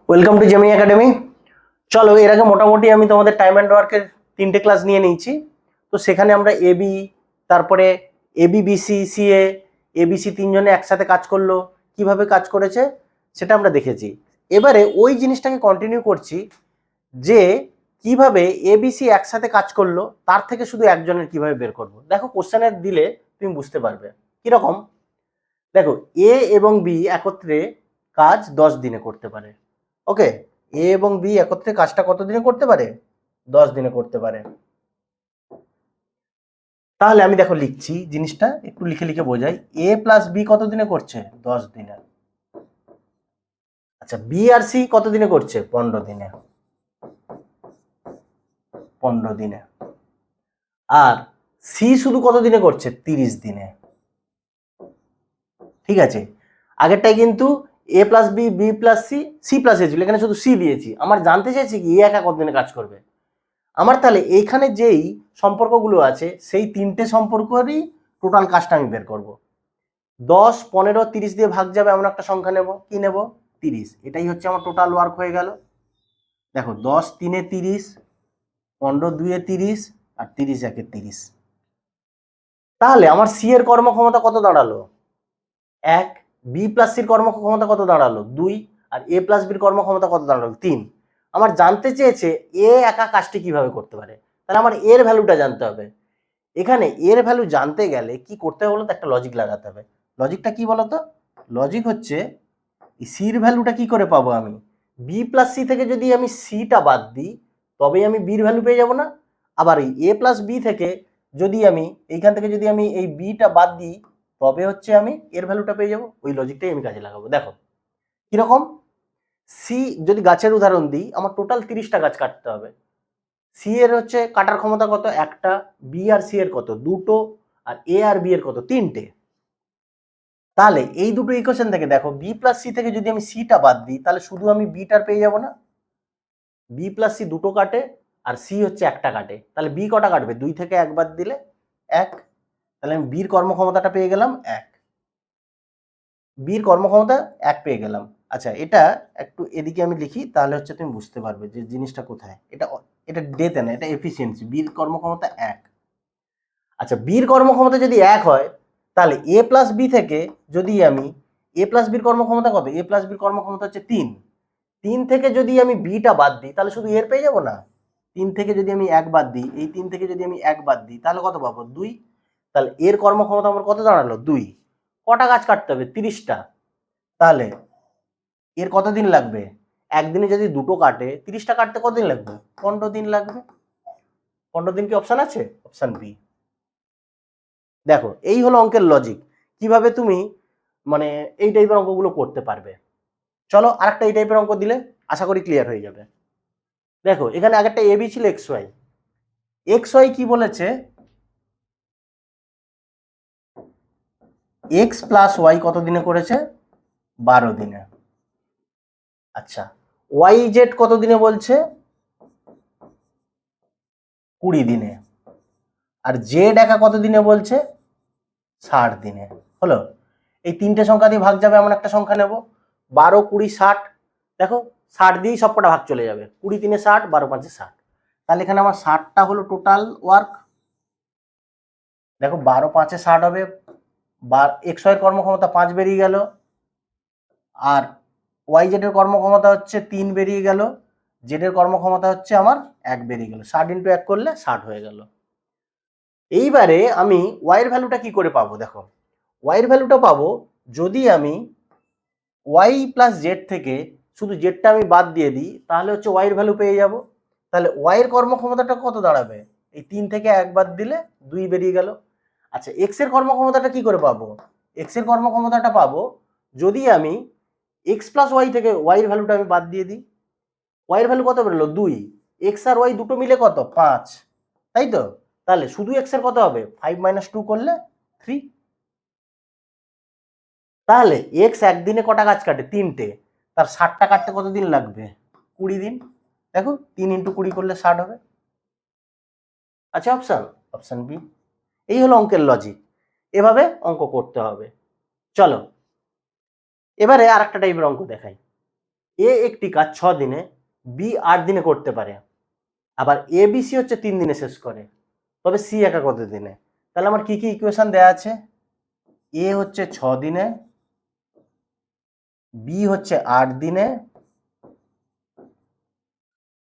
Welcome to Gemini academy. চলো, এর আগে মোটামুটি আমি তোমাদের টাইম অ্যান্ড ওয়ার্কের 3টে ক্লাস নিয়ে নিয়েছি। তো সেখানে আমরা এবি, তারপরে এবিবিসি সিএ, এবিসি তিনজনে একসাথে কাজ করলো, কিভাবে কাজ করেছে সেটা আমরা দেখেছি। এবারে ওই জিনিসটাকে কন্টিনিউ করছি যে কিভাবে এবিসি একসাথে কাজ করলো তার থেকে শুধু একজনের কিভাবে বের করব। দেখো, কোশ্চেনের দিলে তুমি বুঝতে পারবে কিরকম। দেখো, এ এবং বি একত্রে কাজ 10 দিনে করতে পারে। ওকে, এ এবং বি একত্রে কাজটা কত দিনে করতে পারে? 10 দিনে করতে পারে। তাহলে আমি দেখো লিখছি, জিনিসটা একটু লিখে লিখে বোঝাই। এ প্লাস বি কত দিনে করছে? 10 দিনে। আচ্ছা, বি আর সি কত দিনে করছে? 15 দিনে। 15 দিনে। আর সি শুধু কত দিনে করছে? 30 দিনে। ঠিক আছে, আগেরটাই কিন্তু A plus B, B plus C, C plus A ছিল, এখানে শুধু সি দিয়েছি। আমার জানতে চাইছি কি এ একা কতদিনে কাজ করবে। আমার তাহলে এইখানে যেই সম্পর্কগুলো আছে সেই 3টে সম্পর্কেরই টোটাল কাজটা আমি বের করব। 10, 15, 30 দিয়ে ভাগ যাবে এমন একটা সংখ্যা নেব। কি নেব? 30। এটাই হচ্ছে আমার টোটাল ওয়ার্ক হয়ে গেল। দেখো, 10 3 30, 15 2 30, আর 30 1 30। তাহলে আমার সি এর কর্মক্ষমতা কত দাঁড়ালো? 1। বি প্লাস সির কর্মক্ষমতা কত দাঁড়ালো? 2। আর এ প্লাস বির কর্মক্ষমতা কত দাঁড়ালো? 3। আমার জানতে চেয়েছে এ একা কাজটি কিভাবে করতে পারে। তাহলে আমার এর ভ্যালুটা জানতে হবে। এখানে এর ভ্যালু জানতে গেলে কি করতে হবে বলতো? একটা লজিক লাগাতে হবে। লজিকটা কি বলতো? লজিক হচ্ছে সির ভ্যালুটা কি করে পাবো আমি? বি প্লাস সি থেকে যদি আমি সিটা বাদ দিই তবেই আমি বির ভ্যালু পেয়ে যাব না? আবার এই এ প্লাস বি থেকে যদি আমি এইখান থেকে যদি আমি এই বিটা বাদ দিই তবে হচ্ছে আমি এর ভ্যালুটা পেয়ে যাব। ওই লজিকটাই আমি কাজে লাগাবো। দেখো কিরকম। সি যদি গাছের উদাহরণ দিই, আমার টোটাল 30টা গাছ কাটতে হবে। সি এর হচ্ছে কাটার ক্ষমতা কত? একটা। বি আর সি এর কত? দুটো। আর এ আর বি এর কত? 3টে। তাহলে এই দুটো ইকুয়েশন থেকে দেখো, বি প্লাস সি থেকে যদি আমি সিটা বাদ দিই তাহলে শুধু আমি বিটার পেয়ে যাব না? বি প্লাস সি দুটো কাটে আর সি হচ্ছে একটা কাটে, তাহলে বি কটা কাটবে? 2 থেকে 1 বাদ দিলে 1। তাহলে আমি বির কর্মক্ষমতাটা পেয়ে গেলাম 1। বির কর্মক্ষমতা 1 পেয়ে গেলাম। আচ্ছা, এটা একটু এদিকে আমি লিখি, তাহলে হচ্ছে তুমি বুঝতে পারবে যে জিনিসটা কোথায়। এটা এটা ডেতে না, এটা এফিসিয়েন্সি। বির কর্মক্ষমতা 1। আচ্ছা, বির কর্মক্ষমতা যদি 1 হয় তাহলে এ প্লাস বি থেকে যদি আমি এ প্লাস বির কর্মক্ষমতা কত? এ প্লাস বির কর্মক্ষমতা হচ্ছে 3। 3 থেকে যদি আমি বিটা বাদ দিই তাহলে শুধু এর পেয়ে যাবো না? 3 থেকে যদি আমি 1 বাদ দিই, এই 3 থেকে যদি আমি 1 বাদ দিই তাহলে কত পাবো? 2। তাহলে এর কর্মক্ষমতা আমার কত দাঁড়ালো? 2। কটা গাছ কাটতে হবে? 30টা। তাহলে এর কতদিন লাগবে? একদিনে যদি দুটো কাটে, 30টা কাটতে কতদিন লাগবে? 15 দিন লাগবে। 15 দিন কি অপশন আছে? Option B. দেখো, এই হলো অঙ্কের লজিক। কিভাবে তুমি মানে এই টাইপের অঙ্কগুলো করতে পারবে। চলো আরেকটা এই টাইপের অঙ্ক দিলে আশা করি ক্লিয়ার হয়ে যাবে। দেখো, এখানে আগেরটা এবি ছিল এক্স ওয়াই। এক্স ওয়াই কি বলেছে? এক্স প্লাস ওয়াই কত দিনে করেছে? 12 দিনে। আচ্ছা, ওয়াই জেড কত দিনে বলছে? 20 দিনে। আর জেড একা কত দিনে বলছে? 60 দিনে। হলো। এই 3টে সংখ্যা দিয়ে ভাগ যাবে এমন একটা সংখ্যা নেব। 12 20 60। দেখো, 60 দিয়েই সবকটা ভাগ চলে যাবে। 20 3 60, 12 5 60। তাহলে এখানে আমার 60টা হলো টোটাল ওয়ার্ক। দেখো, 12 5 60 হবে। এক্স ওয়াই এর কর্মক্ষমতা 5 বেরিয়ে গেল। আর ওয়াই জেড এর কর্মক্ষমতা হচ্ছে 3 বেরিয়ে গেল। জেড এর কর্মক্ষমতা হচ্ছে আমার 1 বেরিয়ে গেল। 60 ইন্টু 1 করলে 60 হয়ে গেল। এইবারে আমি ওয়াই এর ভ্যালুটা কি করে পাবো? দেখো, ওয়াই এর ভ্যালুটা পাবো যদি আমি ওয়াই প্লাস জেড থেকে শুধু জেডটা আমি বাদ দিয়ে দিই তাহলে হচ্ছে ওয়াই এর ভ্যালু পেয়ে যাব। তাহলে ওয়াই এর কর্মক্ষমতাটা কত দাঁড়াবে? এই 3 থেকে 1 বাদ দিলে 2 বেরিয়ে গেল। আচ্ছা, এক্স এর কর্মক্ষমতাটা কি করে পাবো? এক্স এর কর্মক্ষমতাটা পাবো যদি আমি এক্স প্লাস ওয়াই থেকে ওয়াই এর ভ্যালুটা আমি বাদ দিয়ে দিই। ওয়াই এর ভ্যালু কত বেরোলো? 2। এক্স আর ওয়াই দুটো মিলে কত? 5। তাই তো? তাহলে শুধু এক্স এর কত হবে? 5 - 2 করলে 3। তাহলে এক্স একদিনে কটা গাছ কাটে? 3টে। তার 60টা কাটতে কতদিন লাগবে? 20 দিন। দেখো, 3 × 20 করলে 60 হবে। আচ্ছা, অপশন অপশন বি। এই হলো অঙ্কের লজিক। এভাবে অঙ্ক করতে হবে। চলো এবারে আর একটা টাইপের অঙ্ক দেখাই। এ একটি কাজ 6 দিনে, বি 8 দিনে করতে পারে, আবার এ বি সি হচ্ছে 3 দিনে শেষ করে, তবে সি একা কত দিনে? তাহলে আমার কি কি ইকুয়েশন দেওয়া আছে? এ হচ্ছে 6 দিনে, বি হচ্ছে 8 দিনে,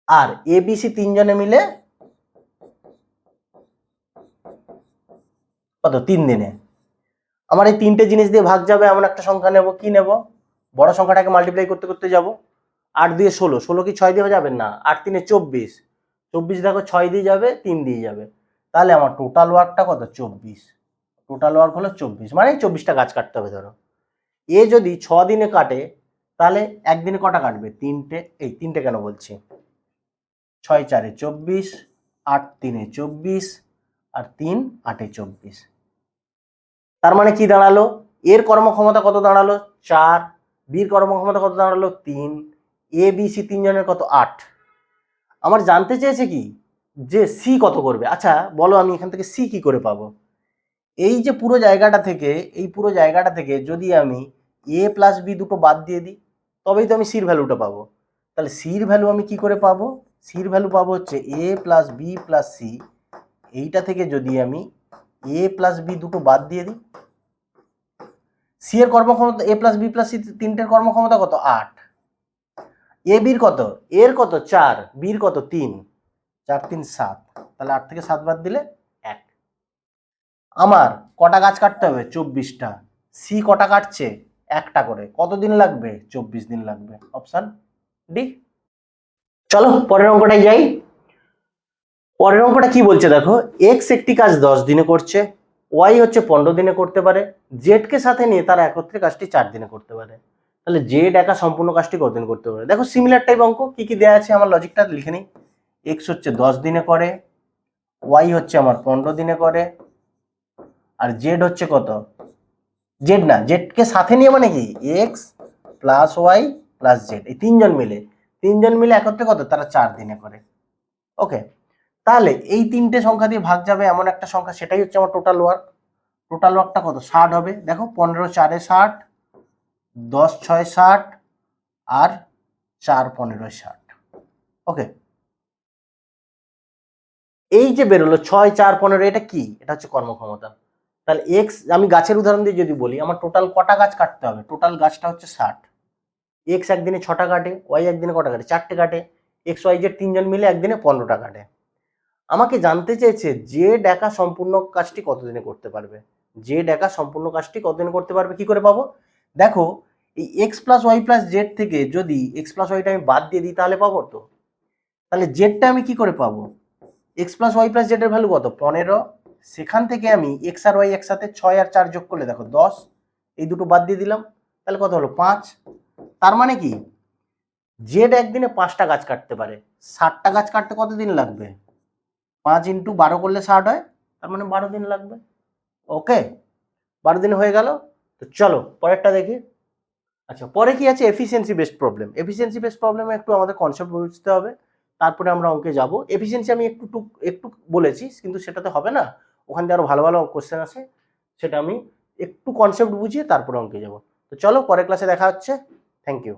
আর এ বি সি তিনজনে মিলে কত? 3 দিনে। আমার এই তিনটে জিনিস দিয়ে ভাগ যাবে এমন একটা সংখ্যা নেব। কি নেব? বড় সংখ্যাটাকে মাল্টিপ্লাই করতে করতে যাব। 8 দিয়ে 16, 16 কি 6 দিয়ে যাবে? না, 8 3 24, 24 দেখো 6 দিয়ে যাবে, 3 দিয়ে যাবে, তাহলে আমার টোটাল ওয়ার্কটা কত? 24। টোটাল ওয়ার্ক হলো 24, মানে 24টা গাছ কাটতে হবে। ধরো এ যদি 6 দিনে কাটে, তাহলে একদিনে কটা কাটবে? 3টে। এই 3টে কেন বলছি, 6 4 24, 8 3 24, আর 3 8 24। তার মানে কি দাঁড়ালো? এর কর্মক্ষমতা কত দাঁড়ালো? 4, বির কর্মক্ষমতা কত দাঁড়ালো? 3, এ বি সি তিনজনের কত? 8। আমার জানতে চেয়েছে কি যে সি কত করবে। আচ্ছা বলো, আমি এখান থেকে সি কি করে পাবো? এই যে পুরো জায়গাটা থেকে, এই পুরো জায়গাটা থেকে যদি আমি এ প্লাস বি দুটো বাদ দিয়ে দিই, তবেই তো আমি সির ভ্যালুটা পাবো। তাহলে সির ভ্যালু আমি কি করে পাবো? সির ভ্যালু পাবো হচ্ছে এ প্লাস বি প্লাস সি। এইটা থেকে যদি আমি এ প্লাস বি দুটো বাদ দিয়ে দিই, সি এর কর্মক্ষমতা, এ প্লাস বি প্লাস সি তিনটের কর্মক্ষমতা কত? 8। এ বির কত? এর কত? 4, বির কত? 3, 4 3 7, তাহলে 8 থেকে 7 বাদ দিলে 1। আমার কটা গাছ কাটতে হবে? 24টা। সি কটা কাটছে? একটা করে। কতদিন লাগবে? 24 দিন লাগবে। Option D. চলো পরের অঙ্কটায় যাই। পরের অঙ্কটা কি বলছে দেখো, এক্স একটি কাজ 10 দিনে করছে, ওয়াই হচ্ছে 15 দিনে করতে পারে, জেড কে সাথে নিয়ে তারা একত্রে কাজটি 4 দিনে করতে পারে। তাহলে জেড একা সম্পূর্ণ কাজটি কত দিন করতে পারে? দেখো সিমিলার টাইপ অঙ্ক, কি কি দেওয়া আছে আমার লজিকটা লিখে নিই। এক্স হচ্ছে 10 দিনে করে, ওয়াই হচ্ছে আমার 15 দিনে করে, আর জেড হচ্ছে কত? জেড না, জেড কে সাথে নিয়ে মানে কি, X plus Y plus Z, এই তিনজন মিলে একত্রে কত? তারা 4 দিনে করে। ওকে, তাহলে এই তিনটে সংখ্যা দিয়ে ভাগ যাবে এমন একটা সংখ্যা, সেটাই হচ্ছে আমার টোটাল ওয়ার্ক। টোটাল ওয়ার্কটা কত? 60 হবে। দেখো 15 4 60, 10 6 60, আর 4 15 60। ওকে, এই যে বেরোলো 6 4 15, এটা কি? এটা হচ্ছে কর্মক্ষমতা। তাহলে এক্স, আমি গাছের উদাহরণ দিয়ে যদি বলি, আমার টোটাল কটা গাছ কাটতে হবে? টোটাল গাছটা হচ্ছে 60। এক্স একদিনে 6টা কাটে, ওয়াই একদিনে কটা কাটে? 4টে কাটে। এক্স ওয়াই জেড তিনজন মিলে একদিনে 15টা কাটে। আমাকে জানতে চেয়েছে জেড একা সম্পূর্ণ কাজটি কতদিনে করতে পারবে। জেড একা সম্পূর্ণ কাজটি কতদিনে করতে পারবে, কি করে পাবো? দেখো এই X plus Y plus Z থেকে যদি এক্স প্লাস ওয়াইটা আমি বাদ দিয়ে দিই, তাহলে পাবো তো। তাহলে জেডটা আমি কি করে পাবো? X plus Y plus Z এর ভ্যালু কত? 15। সেখান থেকে আমি এক্স আর ওয়াই একসাথে 6 আর 4 যোগ করলে দেখো 10, এই দুটো বাদ দিয়ে দিলাম, তাহলে কত হলো? 5। তার মানে কি জেড একদিনে 5টা গাছ কাটতে পারে। 60টা গাছ কাটতে কত দিন লাগবে? 5 ইন্টু 12 করলে 60 হয়, তার মানে 12 দিন লাগবে। ওকে, 12 দিন হয়ে গেল। তো চলো পরেরটা দেখি। আচ্ছা, পরে কি আছে? Efficiency based problem. Efficiency based প্রবলেমে একটু আমাদের কনসেপ্ট বুঝতে হবে, তারপরে আমরা অঙ্কে যাব। এফিসিয়েন্সি আমি একটু বলেছি, কিন্তু সেটাতে হবে না, ওখান থেকে আরো ভালো ভালো কোশ্চেন আছে, সেটা আমি একটু কনসেপ্ট বুঝিয়ে তারপরে অঙ্কে যাব। তো চলো পরের ক্লাসে দেখা হচ্ছে। Thank you.